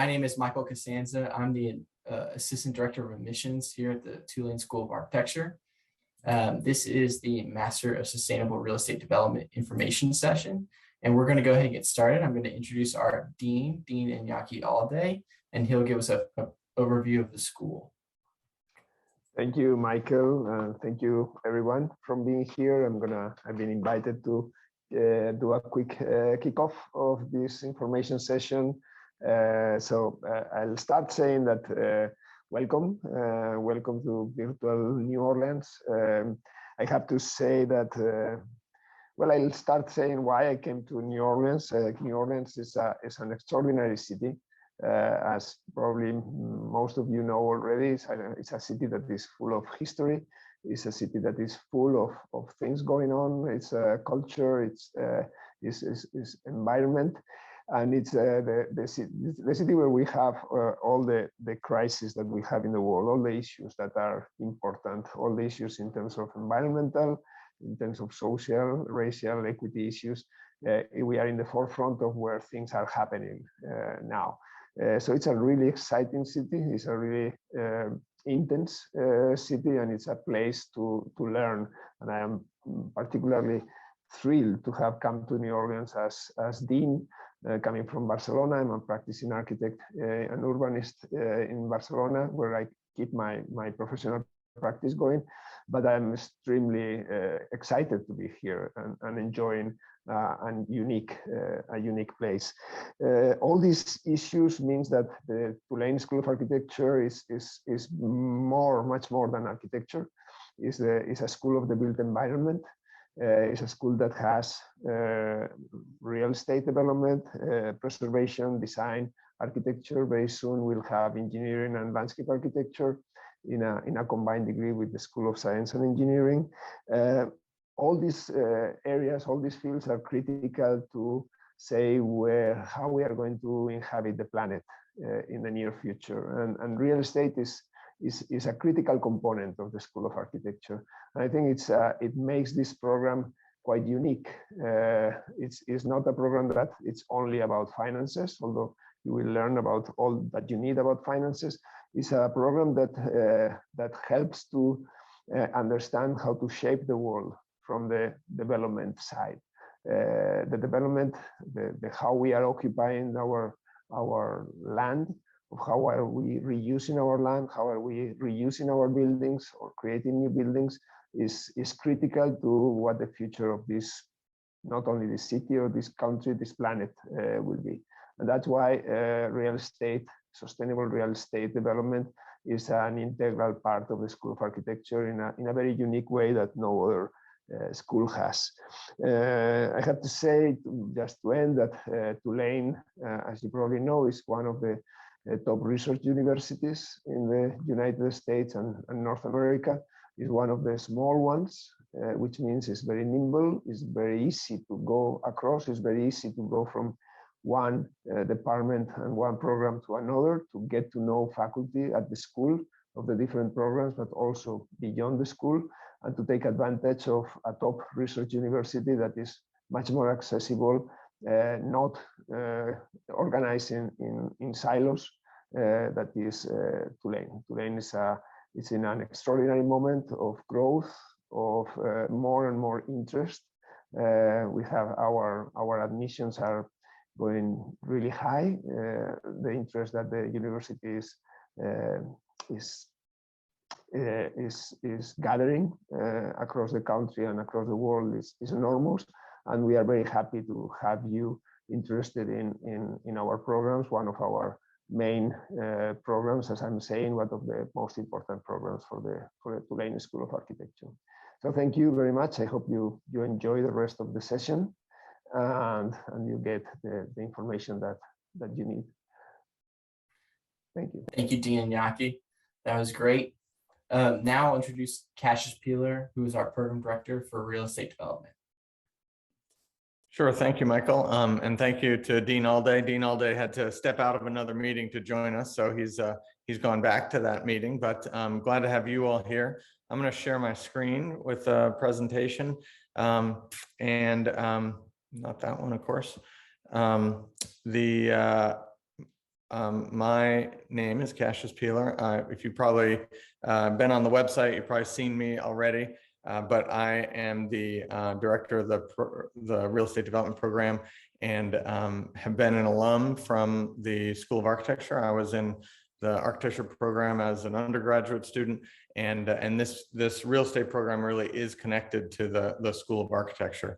My name is Michael Costanza. I'm the Assistant Director of Admissions here at the Tulane School of Architecture. This is the Master of Sustainable Real Estate Development information session, and we're going to go ahead and get started. I'm going to introduce our Dean Iñaki Alday, and he'll give us an overview of the school. Thank you, Michael. Thank you, everyone, for being here. I've been invited to do a quick kickoff of this information session. I'll start saying that welcome to virtual New Orleans. I have to say that, well, I'll start saying why I came to New Orleans. New Orleans is an extraordinary city. As probably most of you know already, it's a city that is full of history. It's a city that is full of things going on. It's culture, it's environment, and it's the city where we have all the crises that we have in the world, all the issues that are important, all the issues in terms of environmental, in terms of social, racial, equity issues. We are in the forefront of where things are happening now. So it's a really exciting city. It's a really intense city, and it's a place to learn. And I am particularly thrilled to have come to New Orleans as dean, coming from Barcelona. I'm a practicing architect, an urbanist in Barcelona, where I keep my professional practice going. But I'm extremely excited to be here and enjoying a unique place. All these issues means that the Tulane School of Architecture is much more than architecture. It's a school of the built environment. It's a school that has real estate development, preservation, design, architecture. Very soon we'll have engineering and landscape architecture in a combined degree with the School of Science and Engineering. All these areas, all these fields are critical to say how we are going to inhabit the planet in the near future. And real estate is a critical component of the School of Architecture. And I think it makes this program quite unique. It's not a program that it's only about finances, although you will learn about all that you need about finances. It's a program that helps to understand how to shape the world from the development side. The development, how we are occupying our land, how are we reusing our land, how are we reusing our buildings or creating new buildings is critical to what the future of this, not only this city or this country, this planet will be. And that's why real estate, sustainable real estate development is an integral part of the School of Architecture in a very unique way that no other school has. I have to say, just to end, that Tulane, as you probably know, is one of the top research universities in the United States and North America. Is one of the small ones, which means it's very nimble, it's very easy to go across, it's very easy to go from one department and one program to another, to get to know faculty at the school of the different programs, but also beyond the school, and to take advantage of a top research university that is much more accessible, not organized in silos. That is Tulane. Tulane is in an extraordinary moment of growth, of more and more interest. We have our admissions are going really high. The interest that the university is gathering across the country and across the world is enormous, and we are very happy to have you interested in our programs. One of our main programs, as I'm saying, one of the most important programs for the Tulane School of Architecture. So thank you very much. I hope you enjoy the rest of the session and you get the information that you need. Thank you. Thank you, Dean Iñaki. That was great. Now I'll introduce Cassius Peeler, who is our Program Director for Real Estate Development. Sure, thank you, Michael. And thank you to Dean Alday. Dean Alday had to step out of another meeting to join us, so he's gone back to that meeting, but I'm glad to have you all here. I'm going to share my screen with a presentation, and not that one, of course. my name is Cassius Peeler. If you've probably been on the website, you've probably seen me already, but I am the director of the Real Estate Development Program and have been an alum from the School of Architecture. I was in the architecture program as an undergraduate student, and this real estate program really is connected to the School of Architecture.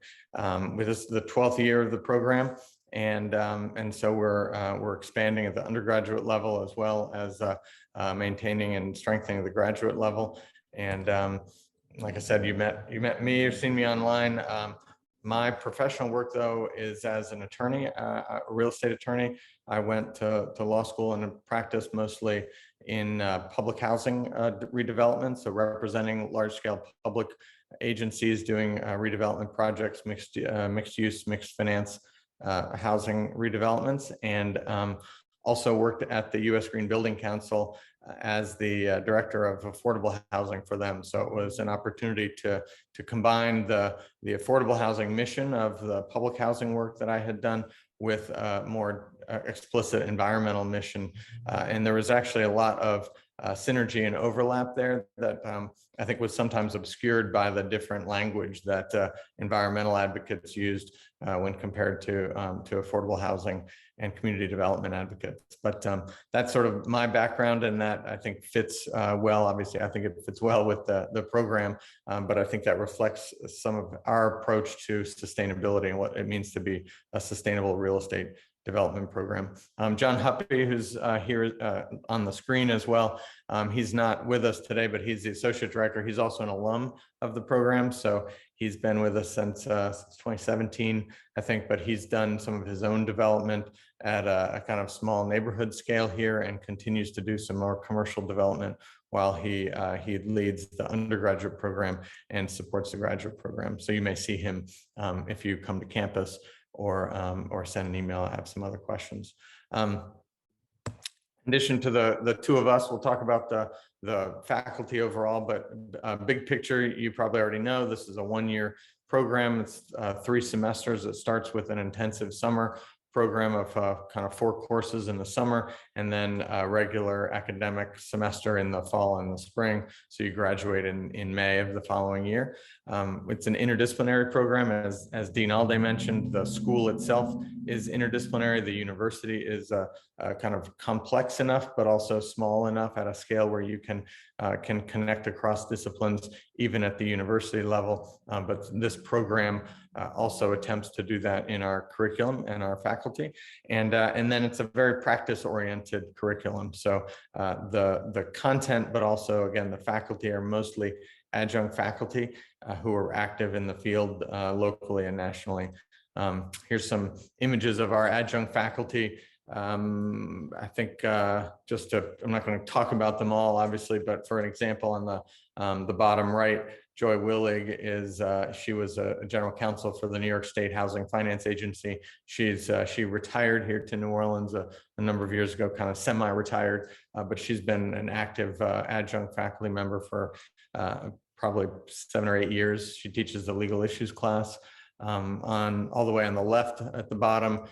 With this the 12th year of the program, and so we're expanding at the undergraduate level as well as maintaining and strengthening the graduate level. And like I said, you met me, you've seen me online. My professional work, though, is as an attorney, a real estate attorney. I went to law school and practiced mostly in public housing redevelopment, so representing large-scale public agencies doing redevelopment projects, mixed use, mixed finance housing redevelopments, and also worked at the U.S. Green Building Council as the director of affordable housing for them. So it was an opportunity to combine the affordable housing mission of the public housing work that I had done with a more explicit environmental mission. And there was actually a lot of synergy and overlap there that I think was sometimes obscured by the different language that environmental advocates used when compared to affordable housing and community development advocates. But that's sort of my background, and that I think fits well. Obviously, I think it fits well with the program, but I think that reflects some of our approach to sustainability and what it means to be a sustainable real estate development program. John Huppy, who's here on the screen as well, he's not with us today, but he's the associate director. He's also an alum of the program, so he's been with us since 2017, I think, but he's done some of his own development at a kind of small neighborhood scale here and continues to do some more commercial development while he leads the undergraduate program and supports the graduate program. So you may see him if you come to campus or send an email. I have some other questions. In addition to the two of us, we'll talk about the faculty overall, but big picture, you probably already know this is a one-year program. It's 3 semesters. It starts with an intensive summer program of kind of 4 courses in the summer, and then a regular academic semester in the fall and the spring. So you graduate in May of the following year. It's an interdisciplinary program, as Dean Alday mentioned. The school itself is interdisciplinary. The university is kind of complex enough, but also small enough at a scale where you can connect across disciplines, even at the university level. But this program also attempts to do that in our curriculum and our faculty. And then it's a very practice-oriented curriculum. So the content, but also, again, the faculty are mostly adjunct faculty who are active in the field locally and nationally. Here's some images of our adjunct faculty. I think I'm not going to talk about them all, obviously, but for an example, on the bottom right, Joy Willig she was a general counsel for the New York State Housing Finance Agency. She retired here to New Orleans a number of years ago, kind of semi-retired, but she's been an active adjunct faculty member for probably 7 or 8 years. She teaches the legal issues class. All the way on the left at the bottom,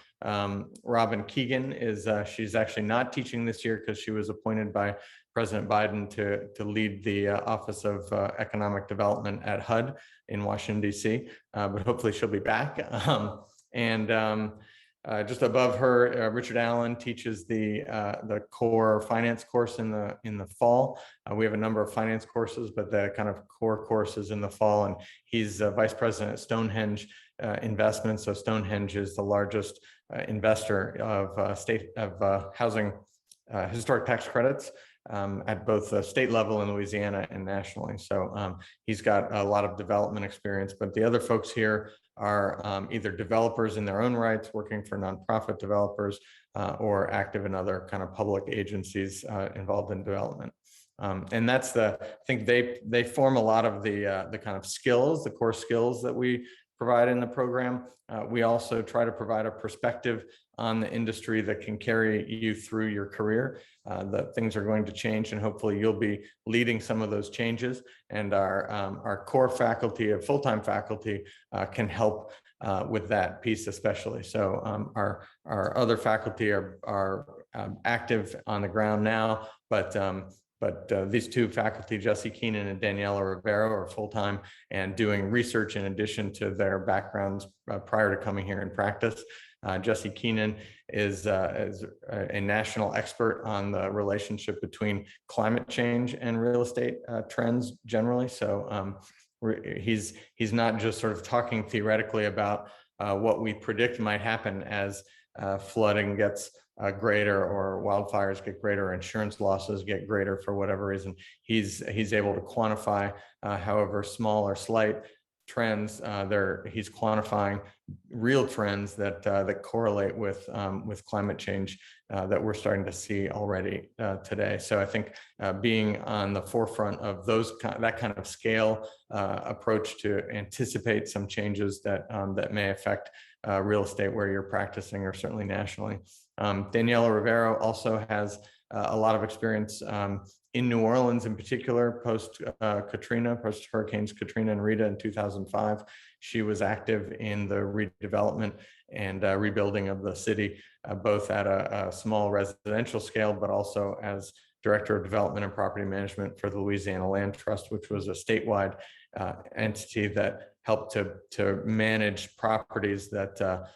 Robin Keegan she's actually not teaching this year because she was appointed by President Biden to lead the Office of Economic Development at HUD in Washington, D.C., but hopefully she'll be back. Just above her, Richard Allen teaches the core finance course in the fall. We have a number of finance courses, but the kind of core courses in the fall, and he's vice president at Stonehenge Investments. So Stonehenge is the largest investor of housing historic tax credits at both the state level in Louisiana and nationally. So he's got a lot of development experience, but the other folks here are either developers in their own rights, working for nonprofit developers, or active in other kind of public agencies involved in development. And I think they form a lot of the kind of skills, the core skills that we provide in the program. We also try to provide a perspective on the industry that can carry you through your career. That things are going to change, and hopefully you'll be leading some of those changes. And our core faculty of full-time faculty can help with that piece especially. So our other faculty are active on the ground now, but these two faculty, Jesse Keenan and Daniela Rivero, are full-time and doing research in addition to their backgrounds prior to coming here in practice. Jesse Keenan is a national expert on the relationship between climate change and real estate trends generally. So he's not just sort of talking theoretically about what we predict might happen as flooding gets greater, or wildfires get greater, or insurance losses get greater for whatever reason. He's able to quantify, however small or slight, trends. He's quantifying real trends that correlate with climate change that we're starting to see already today. So I think being on the forefront of that kind of scale approach to anticipate some changes that may affect real estate where you're practicing, or certainly nationally. Daniela Rivero also has a lot of experience in New Orleans, in particular, post Hurricanes Katrina and Rita in 2005. She was active in the redevelopment and rebuilding of the city, both at a small residential scale, but also as Director of Development and Property Management for the Louisiana Land Trust, which was a statewide entity that helped to manage properties that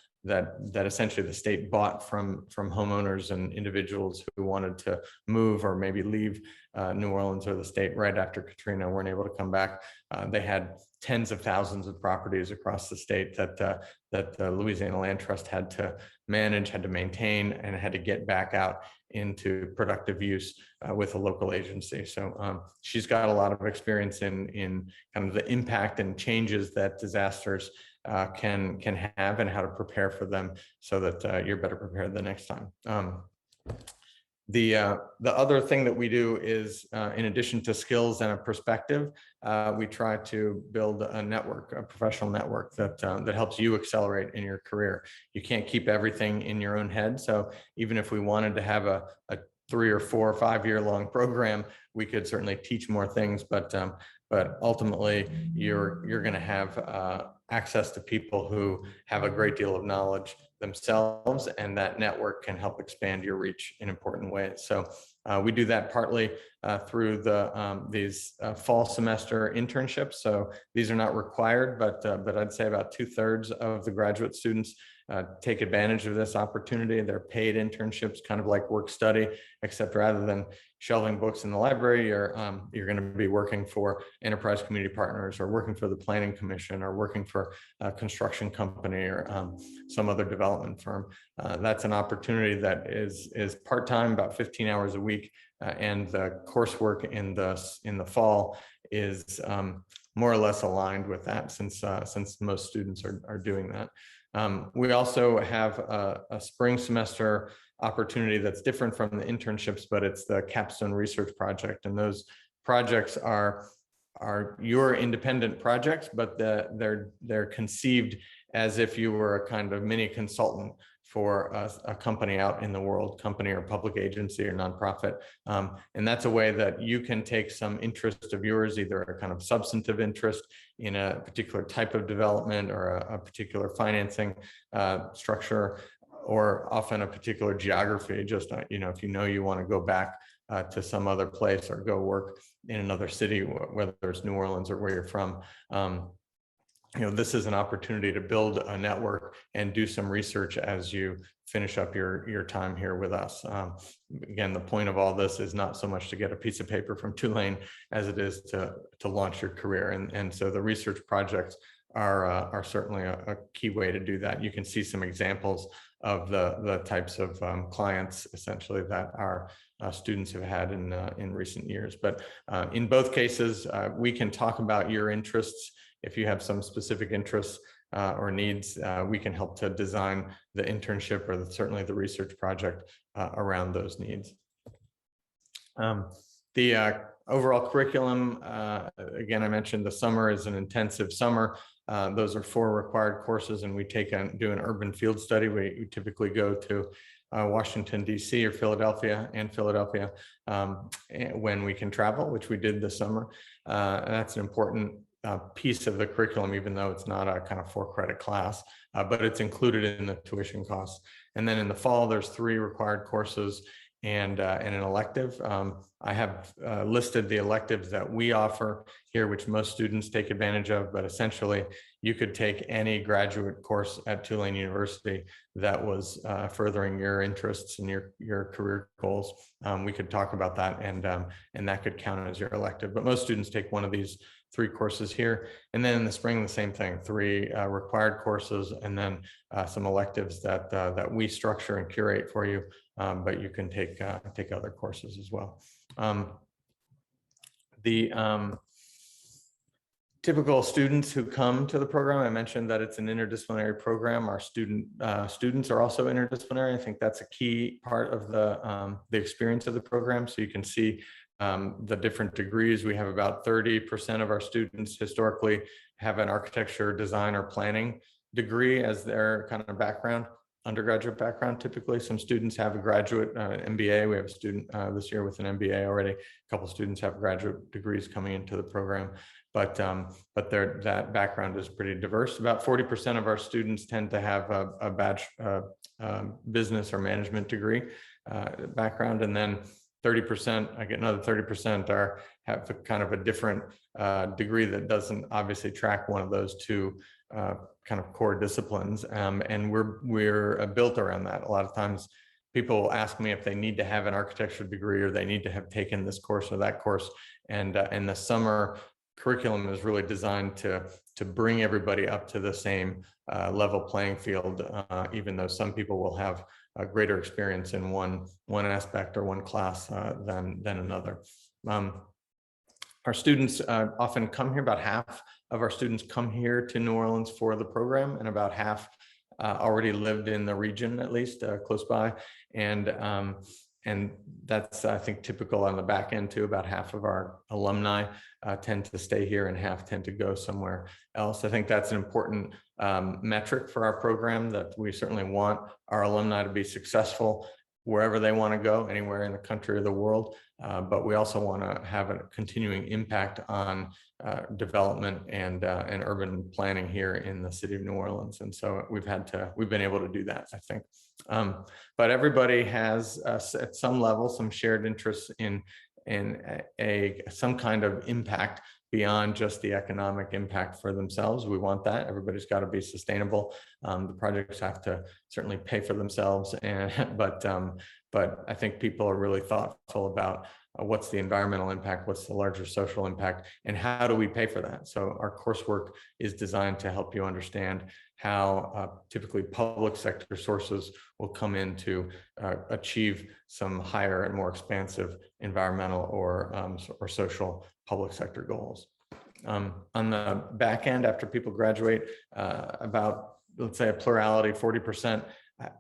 essentially the state bought from homeowners and individuals who wanted to move or maybe leave New Orleans or the state right after Katrina, weren't able to come back. They had tens of thousands of properties across the state that the Louisiana Land Trust had to manage, had to maintain, and had to get back out into productive use with a local agency. So she's got a lot of experience in kind of the impact and changes that disasters can have, and how to prepare for them so that you're better prepared the next time. The other thing that we do is, in addition to skills and a perspective, we try to build a network, a professional network that helps you accelerate in your career. You can't keep everything in your own head. So even if we wanted to have a 3 or 4 or 5 year long program, we could certainly teach more things, but ultimately you're going to have access to people who have a great deal of knowledge themselves, and that network can help expand your reach in important ways. So we do that partly through these fall semester internships. So these are not required, but I'd say about 2/3 of the graduate students take advantage of this opportunity. They're paid internships, kind of like work study, except rather than shelving books in the library, you're going to be working for enterprise community partners, or working for the planning commission, or working for a construction company, or some other development firm. That's an opportunity that is part-time, about 15 hours a week, and the coursework in the fall is more or less aligned with that, since most students are doing that. We also have a spring semester opportunity that's different from the internships, but it's the capstone research project. And those projects are your independent projects, but they're conceived as if you were a kind of mini consultant for a company out in the world, company or public agency or nonprofit. And that's a way that you can take some interest of yours, either a kind of substantive interest in a particular type of development, or a particular financing structure, or often a particular geography. Just, if you want to go back to some other place, or go work in another city, whether it's New Orleans or where you're from. This is an opportunity to build a network and do some research as you finish up your time here with us. Again, the point of all this is not so much to get a piece of paper from Tulane as it is to launch your career. And so the research projects are certainly a key way to do that. You can see some examples of the types of clients essentially that our students have had in recent years. But in both cases, we can talk about your interests. If you have some specific interests or needs, we can help to design the internship, or certainly the research project around those needs. The Overall curriculum, again, I mentioned the summer is an intensive summer. Those are 4 required courses, and we do an urban field study. We typically go to Washington, D.C. or Philadelphia when we can travel, which we did this summer. And that's an important piece of the curriculum, even though it's not a kind of 4-credit class, but it's included in the tuition costs. And then in the fall, there's 3 required courses and an elective. I have listed the electives that we offer here, which most students take advantage of, but essentially you could take any graduate course at Tulane University that was furthering your interests and your career goals. We could talk about that, and that could count as your elective, but most students take one of these 3 courses here. And then in the spring, the same thing, 3 required courses, and then some electives that we structure and curate for you, but you can take other courses as well. The typical students who come to the program, I mentioned that it's an interdisciplinary program. Our students are also interdisciplinary. I think that's a key part of the experience of the program. So you can see the different degrees. We have about 30% of our students historically have an architecture, design, or planning degree as their kind of background, undergraduate background. Typically, some students have a graduate MBA. We have a student this year with an MBA already. A couple of students have graduate degrees coming into the program, but that background is pretty diverse. About 40% of our students tend to have a business or management degree background, and then 30%, I get another 30% have kind of a different degree that doesn't obviously track one of those 2 kind of core disciplines, and we're built around that. A lot of times people ask me if they need to have an architecture degree or they need to have taken this course or that course, and the summer curriculum is really designed to bring everybody up to the same level playing field, even though some people will have a greater experience in one aspect or one class than another. Our students often come here. About half of our students come here to New Orleans for the program, and about half already lived in the region, at least close by. And that's, I think, typical on the back end too. About half of our alumni tend to stay here and half tend to go somewhere else. I think that's an important metric for our program, that we certainly want our alumni to be successful wherever they want to go, anywhere in the country or the world. But we also want to have a continuing impact on development and urban planning here in the city of New Orleans. And so we've been able to do that, I think. But everybody has at some level some shared interests in some kind of impact beyond just the economic impact for themselves. We want that. Everybody's got to be sustainable. The projects have to certainly pay for themselves, but I think people are really thoughtful about what's the environmental impact, what's the larger social impact, and how do we pay for that? So our coursework is designed to help you understand how typically public sector sources will come in to achieve some higher and more expansive environmental or social public sector goals. On the back end, after people graduate, about, let's say, a plurality, 40%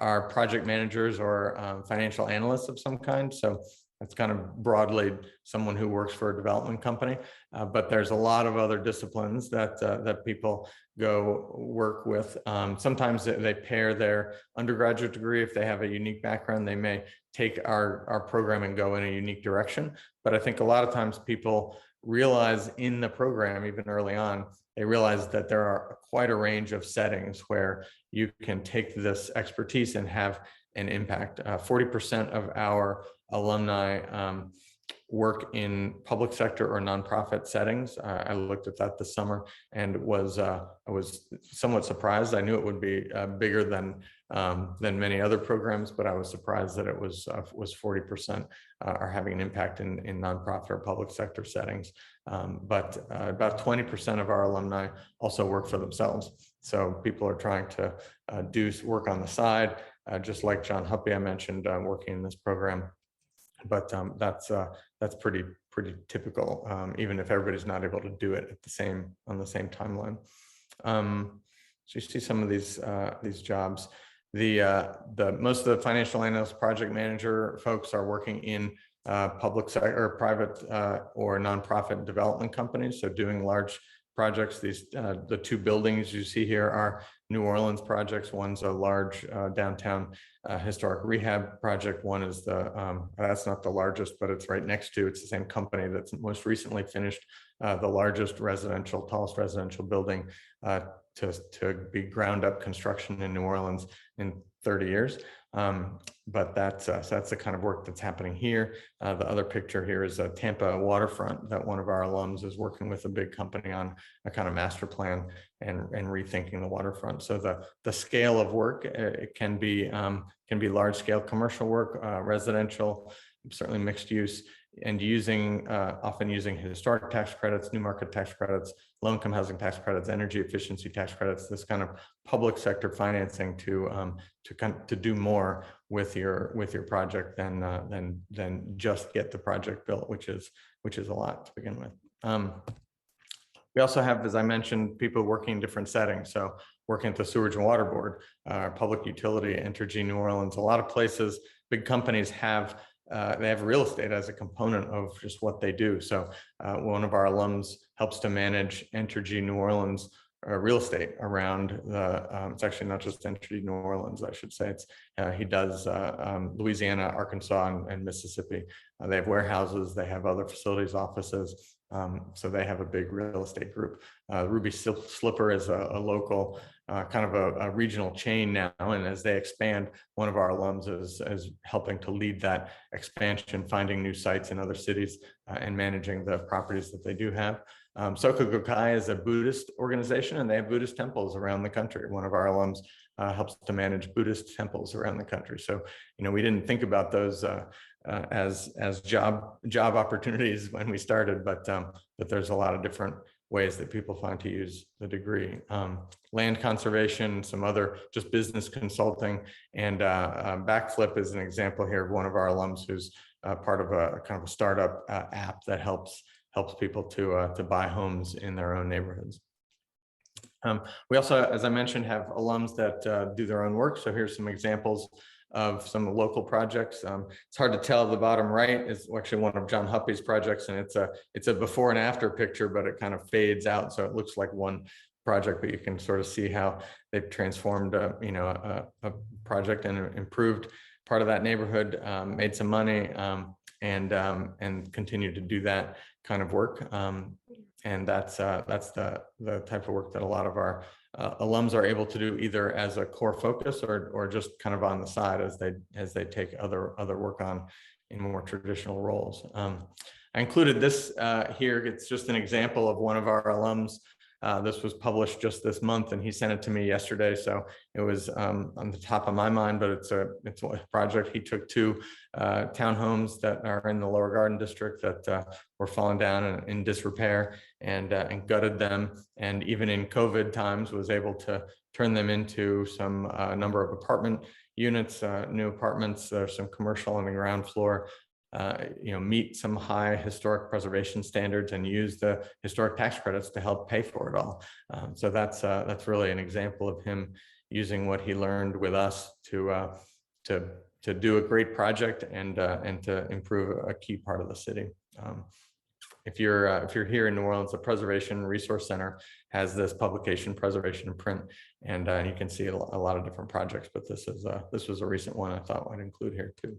are project managers or financial analysts of some kind. So that's kind of broadly someone who works for a development company, but there's a lot of other disciplines that people go work with. Sometimes they pair their undergraduate degree. If they have a unique background, they may take our program and go in a unique direction. But I think a lot of times people realize in the program, even early on, they realize that there are quite a range of settings where you can take this expertise and have an impact. 40% of our alumni work in public sector or nonprofit settings. I looked at that this summer and I was somewhat surprised. I knew it would be bigger than many other programs, but I was surprised that it was 40% are having an impact in nonprofit or public sector settings. But about 20% of our alumni also work for themselves. So people are trying to do work on the side, just like John Huppy I mentioned, working in this program. But that's pretty typical, even if everybody's not able to do it on the same timeline. So you see some of these jobs. The most of the financial analyst, project manager folks are working in public sector or private or nonprofit development companies. So doing large projects. These the two buildings you see here are New Orleans projects. One's a large downtown historic rehab project. One is that's not the largest, but it's right next to. It's the same company that's most recently finished the largest tallest residential building to be ground up construction in New Orleans in 30 years. But so that's the kind of work that's happening here. The other picture here is a Tampa waterfront that one of our alums is working with a big company on a kind of master plan and rethinking the waterfront. So the scale of work, it can be large scale commercial work, residential, certainly mixed use, and often using historic tax credits, new market tax credits, low income housing tax credits, energy efficiency tax credits, this kind of public sector financing to do more with your project than just get the project built, which is a lot to begin with. We also have, as I mentioned, people working in different settings. So working at the Sewage and Water Board, public utility, Entergy New Orleans, a lot of places, big companies have real estate as a component of just what they do. So one of our alums helps to manage Entergy New Orleans real estate around it's actually not just Entergy New Orleans, I should say. He does Louisiana, Arkansas, and Mississippi. They have warehouses, they have other facilities, offices. So they have a big real estate group. Ruby Slipper is a local kind of a regional chain now, and as they expand, one of our alums is helping to lead that expansion, finding new sites in other cities and managing the properties that they do have. Soka Gakkai is a Buddhist organization, and they have Buddhist temples around the country. One of our alums helps to manage Buddhist temples around the country. So, we didn't think about those as job opportunities when we started, but there's a lot of different ways that people find to use the degree. Land conservation, some other just business consulting, and Backflip is an example here of one of our alums who's part of a kind of a startup app that helps people to buy homes in their own neighborhoods. We also, as I mentioned, have alums that do their own work. So here's some examples of some local projects. It's hard to tell. The bottom right is actually one of John Huppy's projects, and it's a before and after picture, but it kind of fades out, so it looks like one project, but you can sort of see how they've transformed a project and improved part of that neighborhood, made some money, and continue to do that kind of work. And that's the type of work that a lot of our alums are able to do, either as a core focus or just kind of on the side as they take other work on in more traditional roles. I included this here. It's just an example of one of our alums. This was published just this month, and he sent it to me yesterday, so it was on the top of my mind. But it's a project. He took two townhomes that are in the Lower Garden District that were falling down and in disrepair, and gutted them, and even in COVID times was able to turn them into some number of apartment units, new apartments. There's some commercial on the ground floor. Meet some high historic preservation standards and use the historic tax credits to help pay for it all. So that's really an example of him using what he learned with us to do a great project and to improve a key part of the city. If you're here in New Orleans, the Preservation Resource Center has this publication, Preservation in Print, and you can see a lot of different projects. But this was a recent one I thought I'd include here too.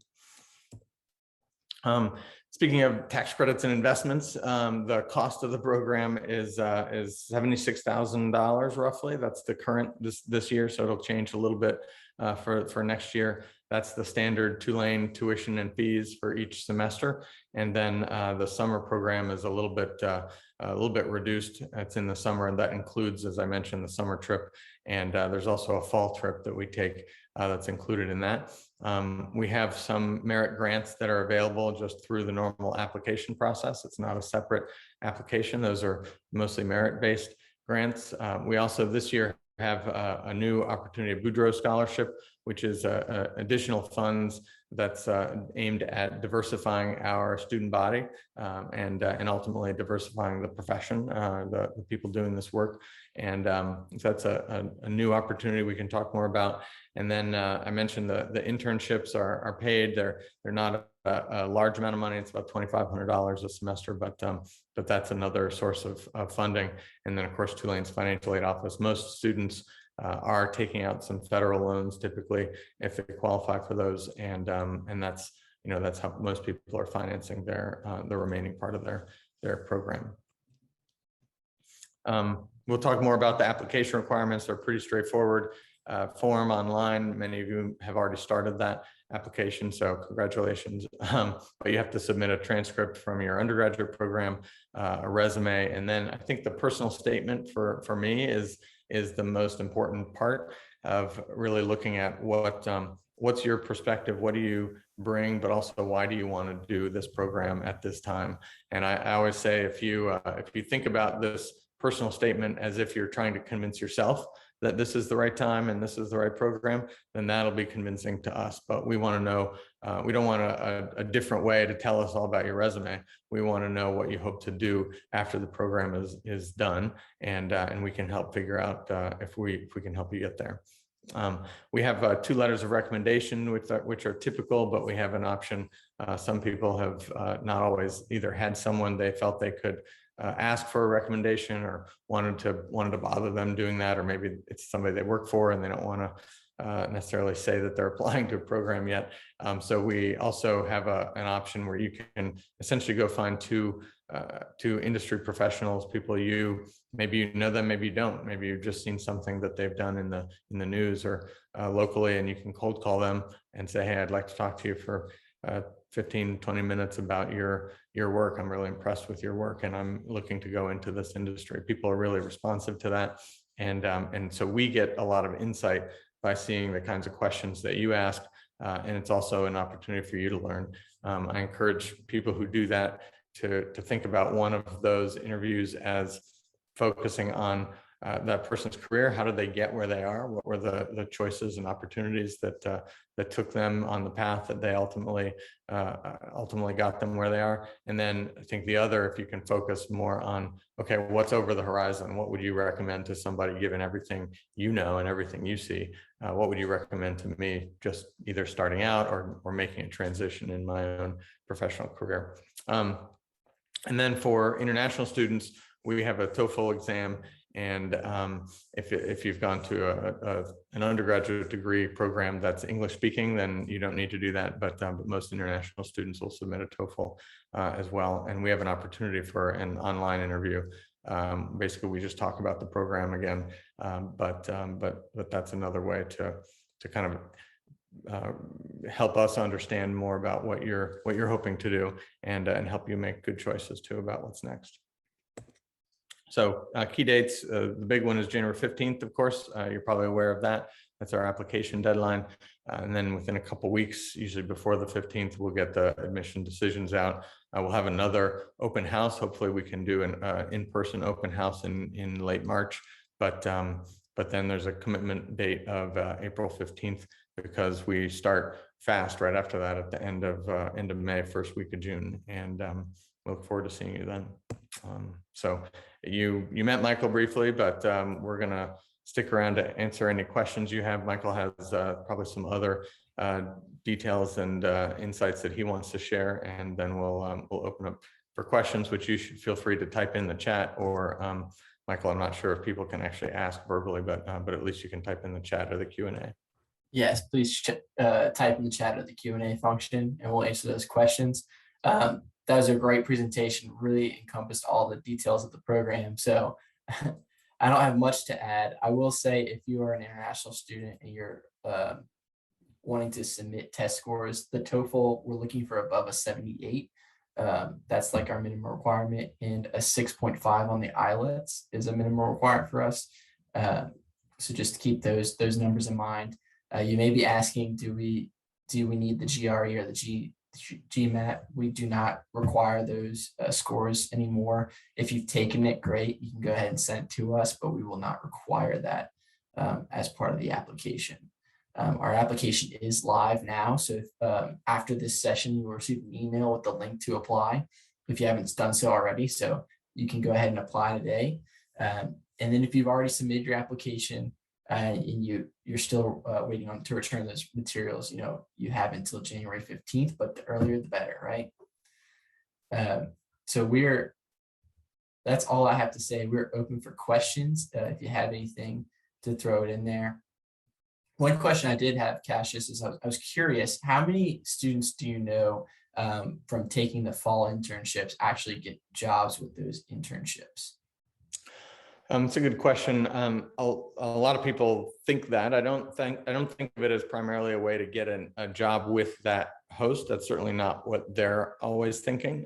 Speaking of tax credits and investments, the cost of the program is $76,000 roughly. That's the current this year, so it'll change a little bit for next year. That's the standard Tulane tuition and fees for each semester, and then the summer program is a little bit reduced. It's in the summer, and that includes, as I mentioned, the summer trip, and there's also a fall trip that we take that's included in that. We have some merit grants that are available just through the normal application process. It's not a separate application. Those are mostly merit-based grants. We also this year have a new opportunity, a Boudreaux Scholarship, which is additional funds that's aimed at diversifying our student body and ultimately diversifying the profession, the people doing this work. And so that's a new opportunity we can talk more about. And then I mentioned the internships are paid. They're not a large amount of money. It's about $2,500 a semester, but that's another source of funding. And then of course, Tulane's financial aid office. Most students are taking out some federal loans typically if they qualify for those, and that's that's how most people are financing their the remaining part of their program. We'll talk more about the application requirements. They're pretty straightforward. Form online. Many of you have already started that application, so congratulations. But you have to submit a transcript from your undergraduate program, a resume, and then I think the personal statement for me is the most important part of really looking at what's your perspective, what do you bring, but also why do you want to do this program at this time. And I always say, if you think about this personal statement as if you're trying to convince yourself that this is the right time and this is the right program, then that'll be convincing to us. But we want to know, we don't want a different way to tell us all about your resume. We want to know what you hope to do after the program is done, and we can help figure out if we can help you get there. We have 2 letters of recommendation, which are typical, but we have an option. Some people have not always either had someone they felt they could ask for a recommendation, or wanted to bother them doing that, or maybe it's somebody they work for and they don't want to necessarily say that they're applying to a program yet. So we also have an option where you can essentially go find two industry professionals, people maybe you know them, maybe you don't, maybe you've just seen something that they've done in the news or locally, and you can cold call them and say, hey, I'd like to talk to you for 15-20 minutes about your work. I'm really impressed with your work and I'm looking to go into this industry. People are really responsive to that, and so we get a lot of insight by seeing the kinds of questions that you ask, and it's also an opportunity for you to learn. I encourage people who do that to think about one of those interviews as focusing on that person's career. How did they get where they are? What were the choices and opportunities that took them on the path that they ultimately got them where they are? And then I think the other, if you can focus more on, okay, what's over the horizon? What would you recommend to somebody, given everything you know and everything you see? What would you recommend to me, just either starting out or making a transition in my own professional career? And then for international students, we have a TOEFL exam. And if you've gone to an undergraduate degree program that's English speaking, then you don't need to do that. But most international students will submit a TOEFL as well. And we have an opportunity for an online interview. Basically, we just talk about the program again, but that's another way to kind of help us understand more about what you're hoping to do, and help you make good choices too about what's next. So key dates, the big one is January 15th, of course. You're probably aware of that. That's our application deadline. And then within a couple of weeks, usually before the 15th, we'll get the admission decisions out. We'll have another open house. Hopefully we can do an in-person open house in late March. But then there's a commitment date of April 15th, because we start fast right after that at the end of May, first week of June. And we look forward to seeing you then. So you met Michael briefly, but we're gonna stick around to answer any questions you have. Michael has probably some other details and insights that he wants to share, and then we'll open up for questions, which you should feel free to type in the chat, or Michael, I'm not sure if people can actually ask verbally, but at least you can type in the chat or the Q&A. Yes, please type in the chat or the Q&A function, and we'll answer those questions. That was a great presentation, really encompassed all the details of the program. So I don't have much to add. I will say, if you are an international student and you're wanting to submit test scores, the TOEFL, we're looking for above a 78. That's like our minimum requirement, and a 6.5 on the IELTS is a minimum requirement for us. So just keep those numbers in mind. You may be asking, do we need the GRE or the GMAT? We do not require those scores anymore. If you've taken it, great, you can go ahead and send it to us, but we will not require that as part of the application. Our application is live now, so if, after this session, you will receive an email with the link to apply if you haven't done so already. So you can go ahead and apply today. And then if you've already submitted your application, and you're still waiting on to return those materials, you have until January 15th, but the earlier the better, right? So that's all I have to say. We're open for questions. If you have anything to throw it in there. One question I did have, Cassius, is I was curious, how many students do you know from taking the fall internships actually get jobs with those internships? It's a good question. A lot of people think that. I don't think of it as primarily a way to get a job with that host. That's certainly not what they're always thinking.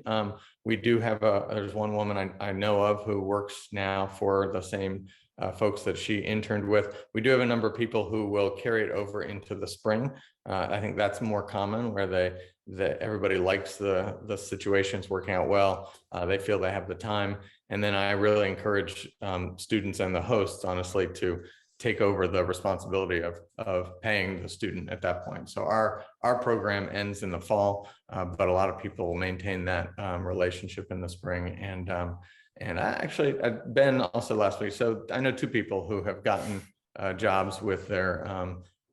We do have there's one woman I know of who works now for the same folks that she interned with. We do have a number of people who will carry it over into the spring. I think that's more common, where everybody likes the situations working out well. They feel they have the time. And then I really encourage students and the hosts, honestly, to take over the responsibility of paying the student at that point. So our program ends in the fall, but a lot of people will maintain that relationship in the spring. And I've been also last week. So I know 2 people who have gotten jobs with their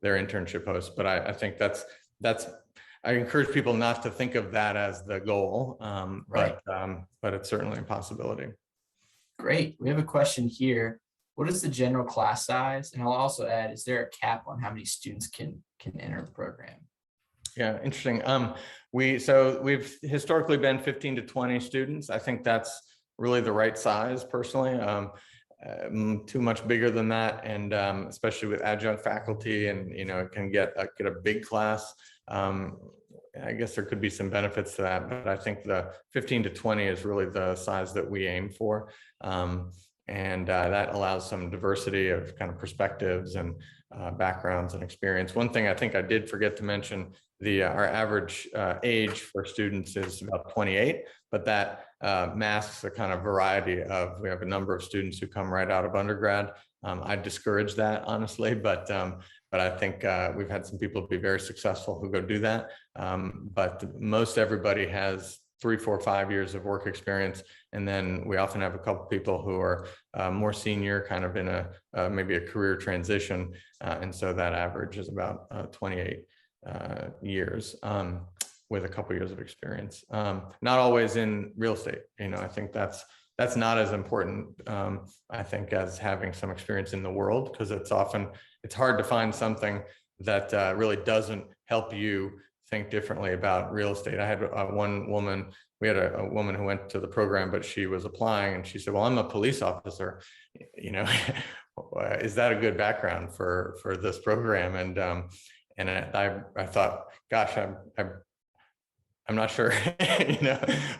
internship hosts, but I think I encourage people not to think of that as the goal, Right. But it's certainly a possibility. Great. We have a question here. What is the general class size? And I'll also add, is there a cap on how many students can enter the program? Yeah, interesting. We've historically been 15 to 20 students. I think that's really the right size, personally. Too much bigger than that, and especially with adjunct faculty, and it can get a big class. I guess there could be some benefits to that, but I think the 15 to 20 is really the size that we aim for. And that allows some diversity of kind of perspectives and backgrounds and experience. One thing I think I did forget to mention, our average age for students is about 28, but that masks a kind of variety of, we have a number of students who come right out of undergrad. I discourage that, honestly, but I think we've had some people be very successful who go do that. But most everybody has 3, 4, 5 years of work experience. And then we often have a couple of people who are more senior, kind of in maybe a career transition. And so that average is about 28 years with a couple of years of experience. Not always in real estate. I think that's not as important, I think, as having some experience in the world, because it's hard to find something that really doesn't help you think differently about real estate. I had we had a woman who went to the program, but she was applying and she said, well, I'm a police officer, is that a good background for this program? And I thought, gosh, I'm not sure,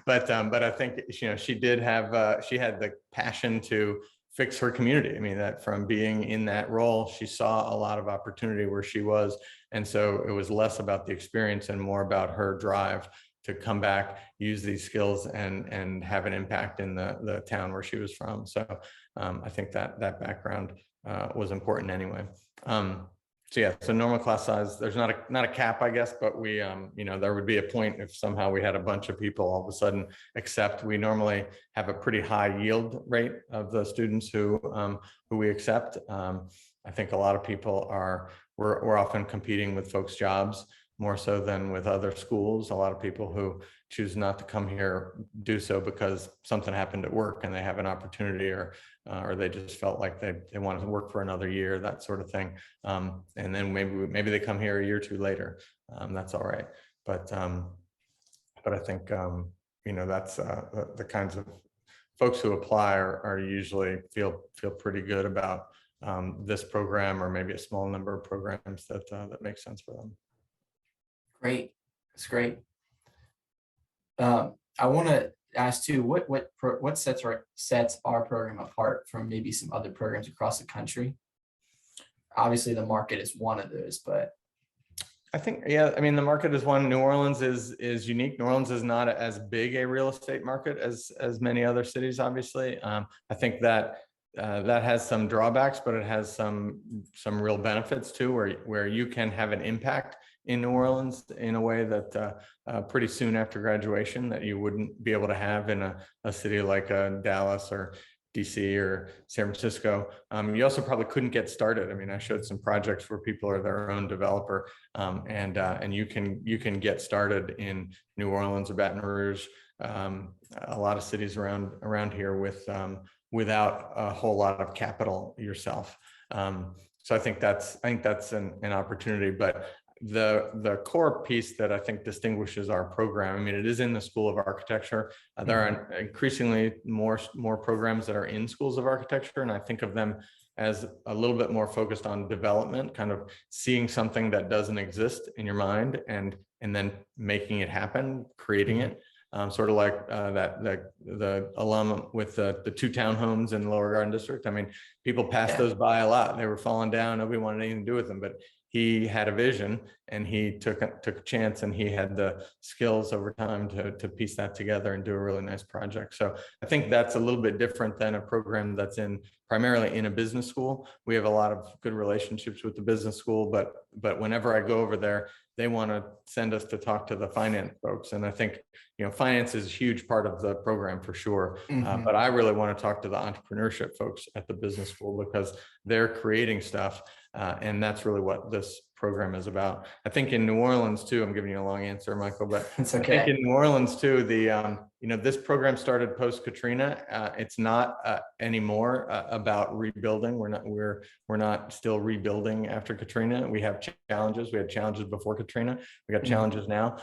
but I think, she did have, she had the passion to fix her community. I mean, that from being in that role, she saw a lot of opportunity where she was. And so it was less about the experience and more about her drive to come back, use these skills, and have an impact in the town where she was from. So I think that background was important anyway. So yeah, so normal class size, there's not a cap, I guess, but we, there would be a point if somehow we had a bunch of people all of a sudden accept. We normally have a pretty high yield rate of the students who we accept. I think a lot of people we're often competing with folks' jobs more so than with other schools. A lot of people who choose not to come here do so because something happened at work and they have an opportunity, or they just felt like they wanted to work for another year, that sort of thing. And then maybe they come here a year or 2 later. That's all right. But I think, that's the kinds of folks who apply are usually feel pretty good about this program, or maybe a small number of programs that make sense for them. Great. That's great. I want to ask too, what sets our program apart from maybe some other programs across the country? Obviously the market is one of those, but I think, yeah, I mean, the market is one. New Orleans is unique. New Orleans is not as big a real estate market as many other cities, obviously. I think that has some drawbacks, but it has some real benefits too, where you can have an impact in New Orleans in a way that pretty soon after graduation that you wouldn't be able to have in a city like Dallas or DC or San Francisco, you also probably couldn't get started. I mean, I showed some projects where people are their own developer, and you can get started in New Orleans or Baton Rouge, a lot of cities around here without a whole lot of capital yourself. So I think that's an opportunity, but the core piece that I think distinguishes our program, I mean, it is in the School of Architecture. There are increasingly more programs that are in schools of architecture, and I think of them as a little bit more focused on development, kind of seeing something that doesn't exist in your mind and then making it happen, creating it. Sort of like the alum with the 2 townhomes in the Lower Garden District. I mean, people passed those by a lot. They were falling down. Nobody wanted anything to do with them, but he had a vision and he took a chance, and he had the skills over time to piece that together and do a really nice project. So I think that's a little bit different than a program that's primarily in a business school. We have a lot of good relationships with the business school, but whenever I go over there, they want to send us to talk to the finance folks. And I think, finance is a huge part of the program for sure. But I really want to talk to the entrepreneurship folks at the business school, because they're creating stuff. And that's really what this program is about. I think in New Orleans too, I'm giving you a long answer, Michael, but it's okay. I think in New Orleans too, this program started post Katrina. It's not anymore about rebuilding. We're not still rebuilding after Katrina. We have challenges. We had challenges before Katrina. We got challenges now.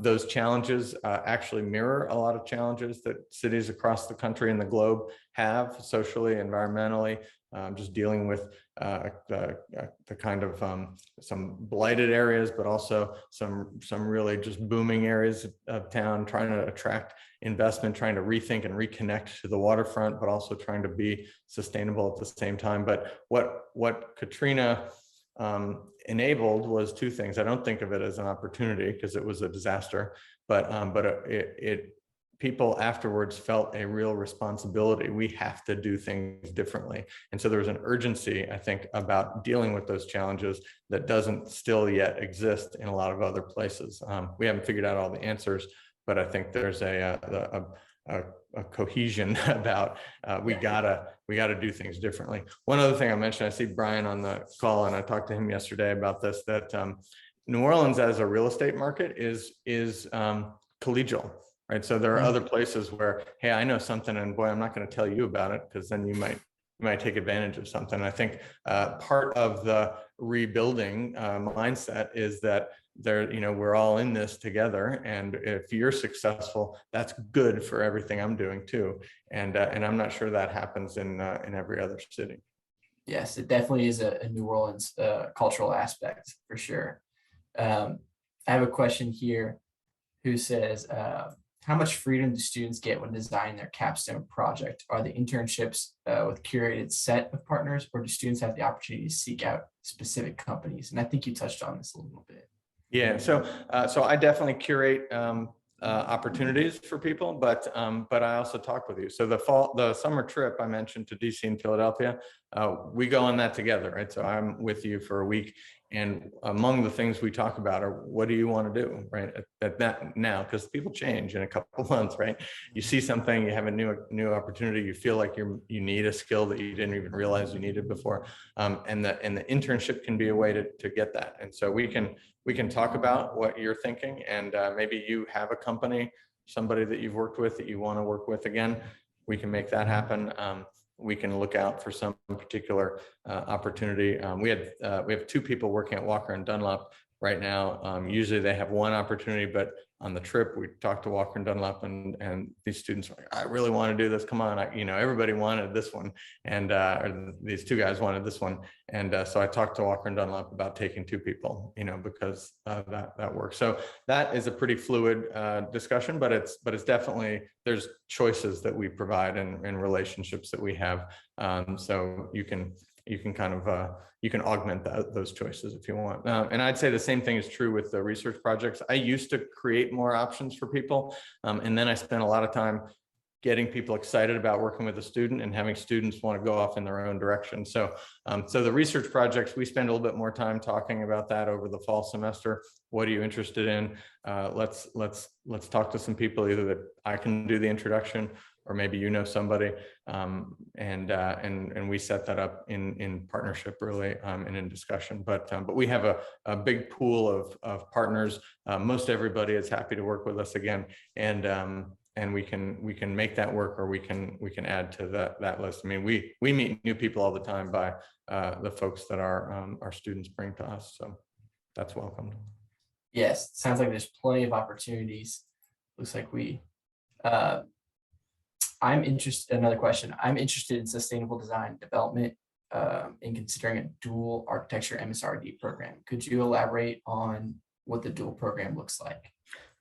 Those challenges actually mirror a lot of challenges that cities across the country and the globe have socially, environmentally, just dealing with the kind of some blighted areas, but also some really just booming areas of town, trying to attract investment, trying to rethink and reconnect to the waterfront, but also trying to be sustainable at the same time. But what Katrina enabled was 2 things. I don't think of it as an opportunity because it was a disaster, but people afterwards felt a real responsibility. We have to do things differently. And so there was an urgency, I think, about dealing with those challenges that doesn't still yet exist in a lot of other places. We haven't figured out all the answers, but I think there's a cohesion about we gotta do things differently. One other thing I mentioned, I see Brian on the call, and I talked to him yesterday about this, that New Orleans as a real estate market is collegial. Right. So there are other places where, hey, I know something, and boy, I'm not going to tell you about it because then you might take advantage of something. I think part of the rebuilding mindset is that we're all in this together, and if you're successful, that's good for everything I'm doing too. And I'm not sure that happens in every other city. Yes, it definitely is a New Orleans cultural aspect for sure. I have a question here who says, how much freedom do students get when designing their capstone project? Are the internships with curated set of partners, or do students have the opportunity to seek out specific companies? And I think you touched on this a little bit. Yeah, so I definitely curate opportunities for people, but I also talk with you. So the summer trip I mentioned to DC and Philadelphia, we go on that together, right? So I'm with you for a week, and among the things we talk about are, what do you want to do, right? At that now, because people change in a couple of months, right? You see something, you have a new opportunity, you feel like you need a skill that you didn't even realize you needed before, and the internship can be a way to get that. And so we can talk about what you're thinking, and maybe you have a company, somebody that you've worked with that you want to work with again. We can make that happen. We can look out for some particular opportunity. We have 2 people working at Walker and Dunlop right now. Usually they have one opportunity, but on the trip we talked to Walker and Dunlop, and these students were like, I really want to do this. Come on, everybody wanted this one, and these 2 guys wanted this one, and so I talked to Walker and Dunlop about taking 2 people, because that works. So that is a pretty fluid discussion, but it's definitely, there's choices that we provide and relationships that we have, so you can kind of you can augment those choices if you want. And I'd say the same thing is true with the research projects. I used to create more options for people, and then I spent a lot of time getting people excited about working with a student and having students want to go off in their own direction. So the research projects, we spend a little bit more time talking about that over the fall semester. What are you interested in? Let's talk to some people, either that I can do the introduction, maybe you know somebody, and we set that up in partnership really, and in discussion. But we have a big pool of partners. Most everybody is happy to work with us again, and we can make that work, or we can add to that list. I mean, we meet new people all the time by the folks that our students bring to us, so that's welcomed. Yes, sounds like there's plenty of opportunities. Looks like I'm interested, another question. I'm interested in sustainable design development in considering a dual architecture MSRED program. Could you elaborate on what the dual program looks like?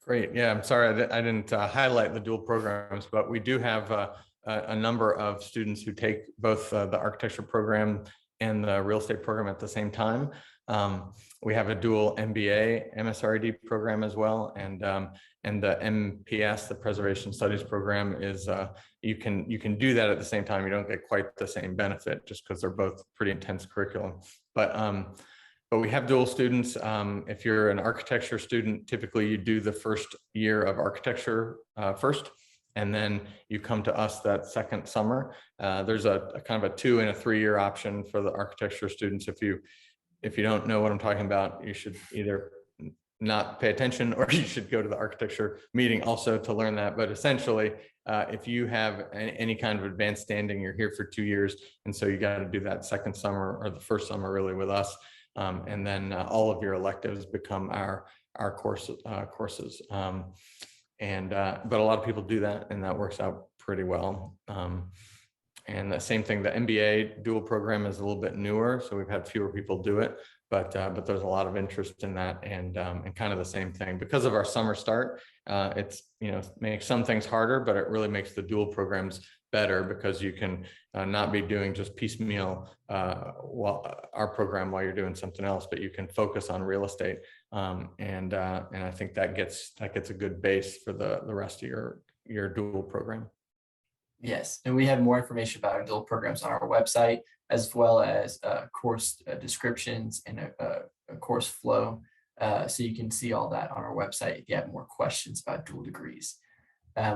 Great. Yeah, I'm sorry I didn't highlight the dual programs, but we do have a number of students who take both the architecture program and the real estate program at the same time. We have a dual MBA MSRED program as well, and the MPS, the Preservation Studies program, is you can do that at the same time. You don't get quite the same benefit just because they're both pretty intense curriculum. But we have dual students. If you're an architecture student, typically you do the first year of architecture first, and then you come to us that second summer. There's a kind of a 2 and a 3 year option for the architecture students. If you don't know what I'm talking about, you should either not pay attention, or you should go to the architecture meeting also to learn that. But essentially, if you have any kind of advanced standing, you're here for 2 years. And so you got to do that second summer, or the first summer really, with us. And then all of your electives become our courses. But a lot of people do that, and that works out pretty well. And the same thing, the MBA dual program is a little bit newer, so we've had fewer people do it, but there's a lot of interest in that, and kind of the same thing because of our summer start. It's, makes some things harder, but it really makes the dual programs better, because you can not be doing just piecemeal our program while you're doing something else, but you can focus on real estate, and I think that gets a good base for the rest of your dual program. Yes, and we have more information about our dual programs on our website, as well as course descriptions and a course flow. So you can see all that on our website if you have more questions about dual degrees.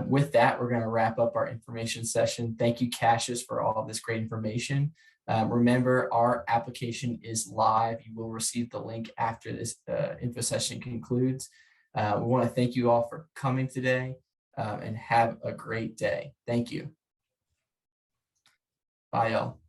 With that, we're going to wrap up our information session. Thank you, Cassius, for all of this great information. Remember, our application is live. You will receive the link after this info session concludes. We want to thank you all for coming today, and have a great day. Thank you. Bye, y'all.